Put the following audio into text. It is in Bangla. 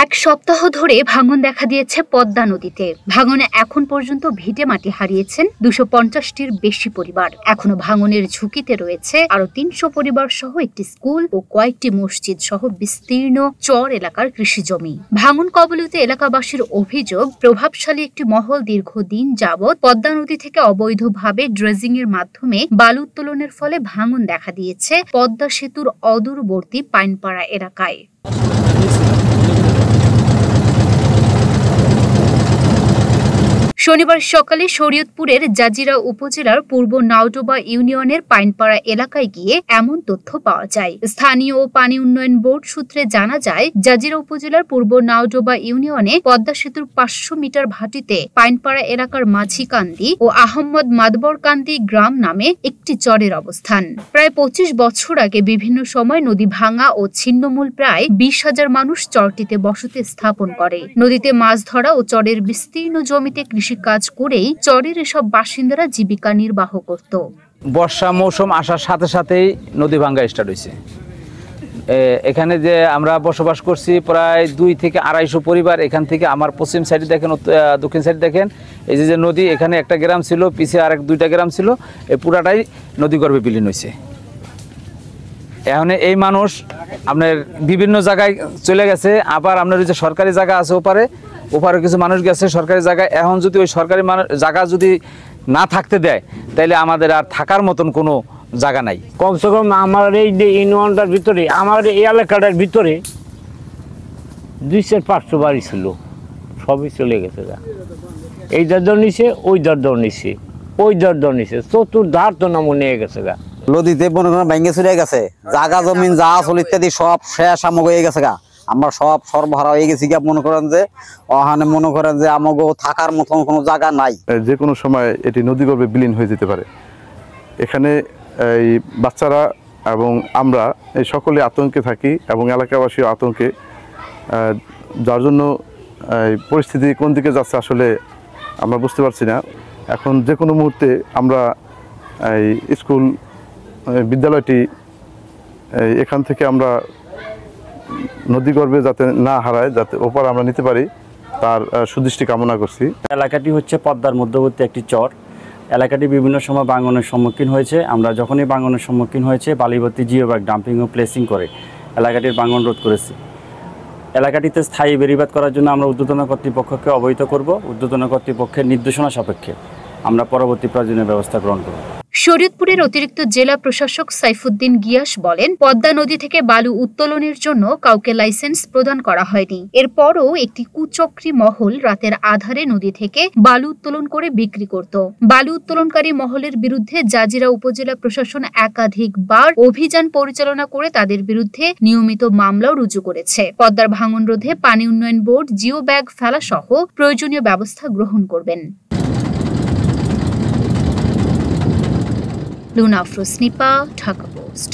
এক সপ্তাহ ধরে ভাঙন দেখা দিয়েছে পদ্মা নদীতে। ভাঙনে এখন পর্যন্ত ভিটে মাটি হারিয়েছেন 250টির বেশি পরিবার। এখনো ভাঙনের ঝুঁকিতে রয়েছে আরো 300 পরিবার সহ একটি স্কুল ও কয়েকটি মসজিদ সহ বিস্তীর্ণ চর এলাকার কৃষি জমি। ভাঙন কবলিত এলাকাবাসীর অভিযোগ, প্রভাবশালী একটি মহল দীর্ঘদিন যাবৎ পদ্মা নদী থেকে অবৈধভাবে ড্রেজিং এর মাধ্যমে বালু উত্তোলনের ফলে ভাঙন দেখা দিয়েছে পদ্মা সেতুর অদূরবর্তী পাইনপাড়া এলাকায়। শনিবার সকালে শরীয়তপুরের জাজিরা উপজেলার পূর্ব নাওডোবা ইউনিয়নের পাইনপাড়া এলাকায় গিয়ে এমন তথ্য পাওয়া যায়। স্থানীয় ও পানি উন্নয়ন বোর্ড সূত্রে জানা যায়, জাজিরা উপজেলার পূর্ব নাওডোবা ইউনিয়নে পদ্মা সেতুর 500 মিটার ভাটিতে পাইনপাড়া এলাকার মাঝিকান্দি ও আহম্মদ মাদবরকান্দি গ্রাম নামে একটি চরের অবস্থান। প্রায় 25 বছর আগে বিভিন্ন সময় নদী ভাঙা ও ছিন্নমূল প্রায় 20,000 মানুষ চরটিতে বসতি স্থাপন করে। নদীতে মাছ ধরা ও চরের বিস্তীর্ণ জমিতে কৃষি কাজ করেই চরের এসব বাসিন্দারা জীবিকা নির্বাহ করত। বর্ষা মৌসুম আসার সাথে সাথেই নদী ভাঙ্গা স্টার্ট হয়েছে। এখানে যে আমরা বসবাস করছি প্রায় 2 থেকে 250 পরিবার। এখান থেকে আমার পশ্চিম সাইডে দেখেন, দক্ষিণ সাইডে দেখেন, এই যে নদী, এখানে একটা গ্রাম ছিল, পিছিয়ে আরেক 2টা গ্রাম ছিল, এই পুরাটাই নদীগর্ভে বিলীন হয়েছে। এখন এই মানুষ আপনার বিভিন্ন জায়গায় চলে গেছে। আবার আপনার যে সরকারি জায়গা আছে ওপারে কিছু মানুষ গেছে সরকারি জায়গায়। এখন যদি ওই সরকারি জায়গা যদি না থাকতে দেয়, তাহলে আমাদের আর থাকার মতন কোনো জায়গা নাই। কমসে কম আমার এই যে ইউনিয়নটার ভিতরে, আমার এই এলাকাটার ভিতরে 200-500 বাড়ি ছিল, সবই চলে গেছে। এই দর নিছে, ওই দর নিছে, ওই দর নিছে, চতুর্ধার তো নাম নিয়ে গেছে। নদীতে মনে করেন ভেঙে চলে গেছে, জায়গা জমিন যা আসল ইত্যাদি সব শেষ সামগ্রী হয়ে গেছে। আমরা সব সর্বহারা হয়ে গেছি। মনে করেন যে আমাগো থাকার মতন কোনো জায়গা নাই। যে কোনো সময় এটি নদীগর্ভে বিলীন হয়ে যেতে পারে। এখানে এই বাচ্চারা এবং আমরা এই সকলে আতঙ্কে থাকি এবং এলাকাবাসীও আতঙ্কে, যার জন্য এই পরিস্থিতি কোন দিকে যাচ্ছে আসলে আমরা বুঝতে পারছি না। এখন যে কোনো মুহূর্তে আমরা এই স্কুল বিদ্যালয়টি এখান থেকে আমরা নদীগর্ভে যাতে না হারায়, যাতে ওপার আমরা নিতে পারি, তার সুদৃষ্টি কামনা করছি। এলাকাটি হচ্ছে পদ্মার মধ্যবর্তী একটি চর। এলাকাটি বিভিন্ন সময় ভাঙনের সম্মুখীন হয়েছে। আমরা যখনই ভাঙনের সম্মুখীন হয়েছে, বালিভর্তি জিওব্যাগ ডাম্পিং ও প্লেসিং করে এলাকাটির ভাঙন রোধ করেছি। এলাকাটিতে স্থায়ী বেড়িবাঁধ করার জন্য আমরা ঊর্ধ্বতন কর্তৃপক্ষকে অবহিত করব। ঊর্ধ্বতন কর্তৃপক্ষের নির্দেশনা সাপেক্ষে আমরা পরবর্তী প্রয়োজনীয় ব্যবস্থা গ্রহণ করব। শরীয়তপুরের অতিরিক্ত জেলা প্রশাসক সাইফুদ্দিন গিয়াস বলেন, পদ্মা নদী থেকে বালু উত্তোলনের জন্য কাউকে লাইসেন্স প্রদান করা হয়নি। এরপরও একটি কুচক্রী মহল রাতের আধারে নদী থেকে বালু উত্তোলন করে বিক্রি করত। বালু উত্তোলনকারী মহলের বিরুদ্ধে জাজিরা উপজেলা প্রশাসন একাধিকবার অভিযান পরিচালনা করে তাদের বিরুদ্ধে নিয়মিত মামলাও রুজু করেছে। পদ্মার ভাঙন রোধে পানি উন্নয়ন বোর্ড জিও ব্যাগ ফেলা সহ প্রয়োজনীয় ব্যবস্থা গ্রহণ করবেন। লুনা আফরোজ নিপা, ঢাকা পোস্ট।